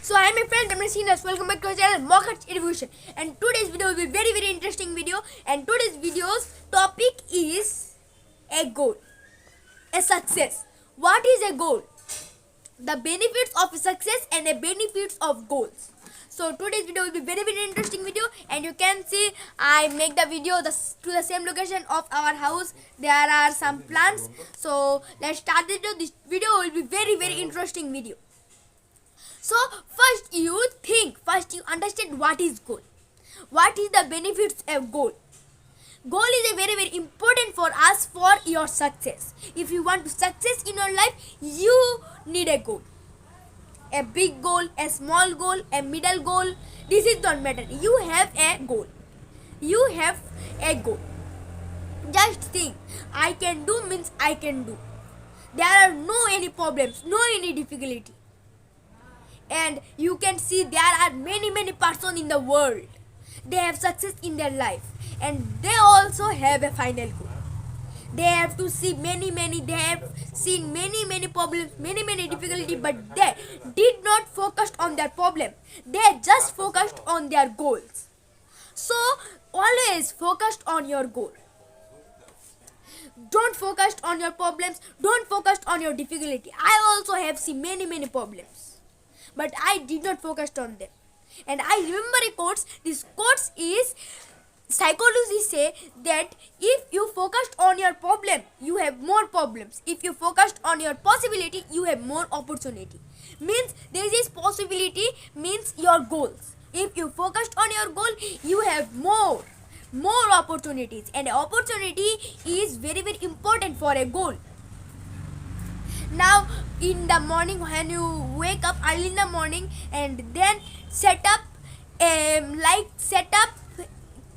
So I am my friend Ramneshinas. Welcome back to our channel Mockhart's Education. And today's video will be very interesting video. And today's video's topic is a goal, a success. What is a goal? The benefits of success and the benefits of goals. So today's video will be very interesting video, and you can see I make the video to the same location of our house. There are some plants. So let's start the video. This video will be very interesting video. So first you understand what is goal. What is the benefits of goal? Goal is a very important for us for your success. If you want to success in your life, you need a goal. A big goal, a small goal, a middle goal. This is don't matter. You have a goal. You have a goal. Just think, I can do means I can do. There are no any problems, no any difficulty. And you can see there are many persons in the world. They have success in their life, and they also have a final goal. They have to see they have seen many problems, many difficulty, but they did not focus on their problem. They just focused on their goals. So always focused on your goal. Don't focus on your problems. Don't focus on your difficulty. I also have seen many problems, but I did not focus on them. And I remember a quote. This quote is, psychologists say that if you focused on your problem, you have more problems. If you focused on your possibility, you have more opportunity. Means there is possibility means your goals. If you focused on your goal, you have more opportunities, and opportunity is very important for a goal. Now in the morning, when you wake up early in the morning, and then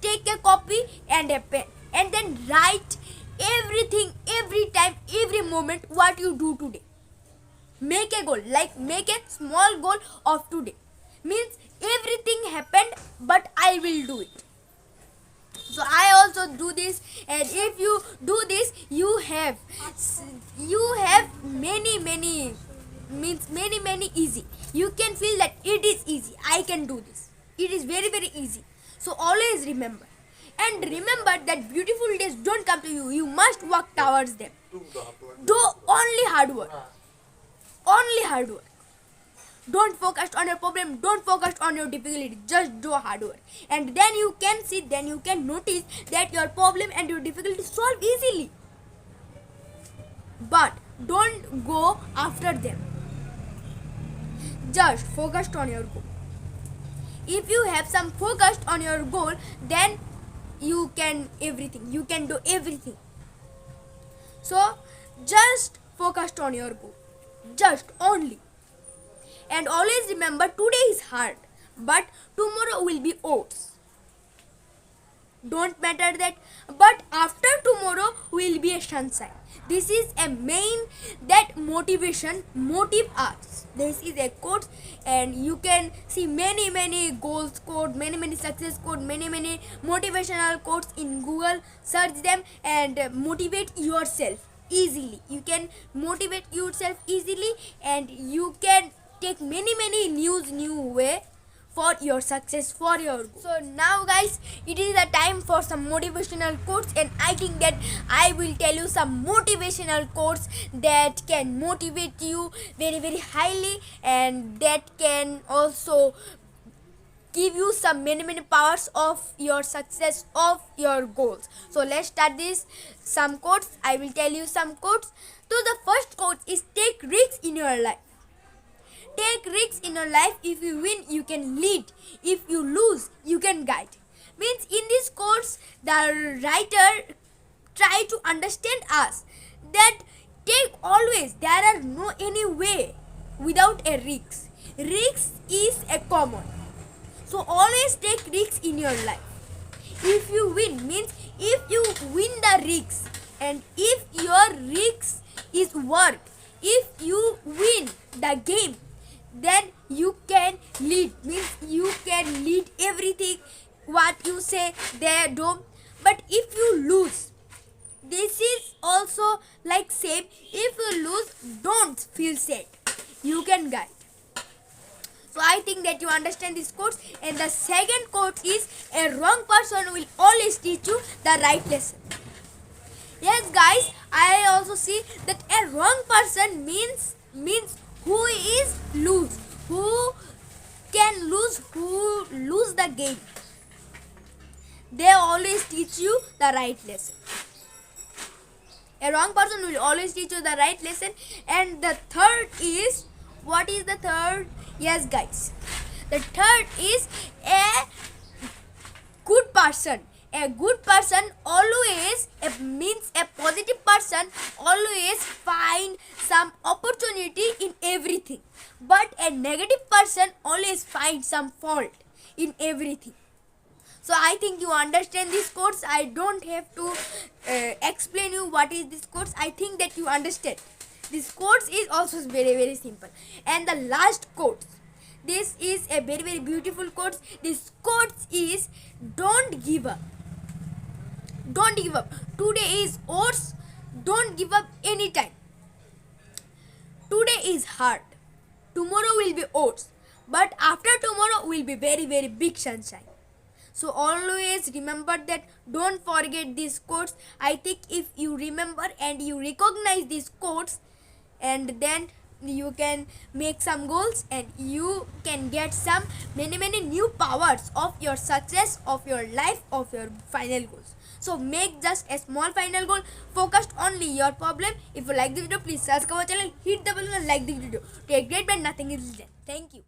take a copy and a pen, and then write everything, every time, every moment what you do today. Make a goal, like make a small goal of today. Means everything happened, but I will do it. So I also do this, and if you do this, you have many easy. You can feel that it is easy. I can do this. It is very easy. So always remember. And remember that beautiful days don't come to you. You must work towards them. Do only hard work. Only hard work. Don't focus on your problem. Don't focus on your difficulty. Just do hard work. And then you can see, then you can notice that your problem and your difficulty solve easily. But don't go after them. Just focus on your goal. If you have some focused on your goal, then you can everything. You can do everything. So just focus on your goal. Just only. And always remember, today is hard, but tomorrow will be oats. Don't matter that, but after tomorrow will be a sunshine. This is a main that motive us. This is a quote, and you can see many goals quote, many success quote, many motivational quotes in Google. Search them and motivate yourself easily. You can motivate yourself easily, and you can take many new way for your success, for your goal. So now guys, it is the time for some motivational quotes, and I think that I will tell you some motivational quotes that can motivate you very highly, and that can also give you some many powers of your success, of your goals. So let's start this. Some quotes, I will tell you some quotes. So the first quote is, take risks in your life. Take risks in your life. If you win, you can lead. If you lose, you can guide. Means in this quotes, the writer try to understand us that take always, there are no any way without a risk. Risk is a common. So always take risks in your life. If you win, means if you win the risk, and if your risk is work, if you win the game, then you can lead. Means you can lead everything what you say there do. But if you lose, this is also like same. If you lose, don't feel sad. You can guide. So I think that you understand these quotes. And the second quote is, a wrong person will always teach you the right lesson. Yes guys, I also see that a wrong person means who is lose, who can lose, who lose the game. They always teach you the right lesson. A wrong person will always teach you the right lesson. And the third is, what is the third? Yes guys, the third is a good person. A good person always means a positive person always find some opportunity in everything, but a negative person always finds some fault in everything. So I think you understand these quotes. I don't have to explain you what is this quotes. I think that you understand. This quotes is also very simple. And the last quote, this is a very beautiful quote. This quote is, don't give up. Don't give up. Today is oats. Don't give up anytime. Today is hard. Tomorrow will be oats. But after tomorrow will be very big sunshine. So always remember that. Don't forget these quotes. I think if you remember and you recognize these quotes, and then you can make some goals and you can get some many new powers of your success, of your life, of your final goals. So make just a small final goal focused only your problem. If you like the video, please subscribe our channel, hit the bell and like the video. Take great, but nothing is done. Thank you.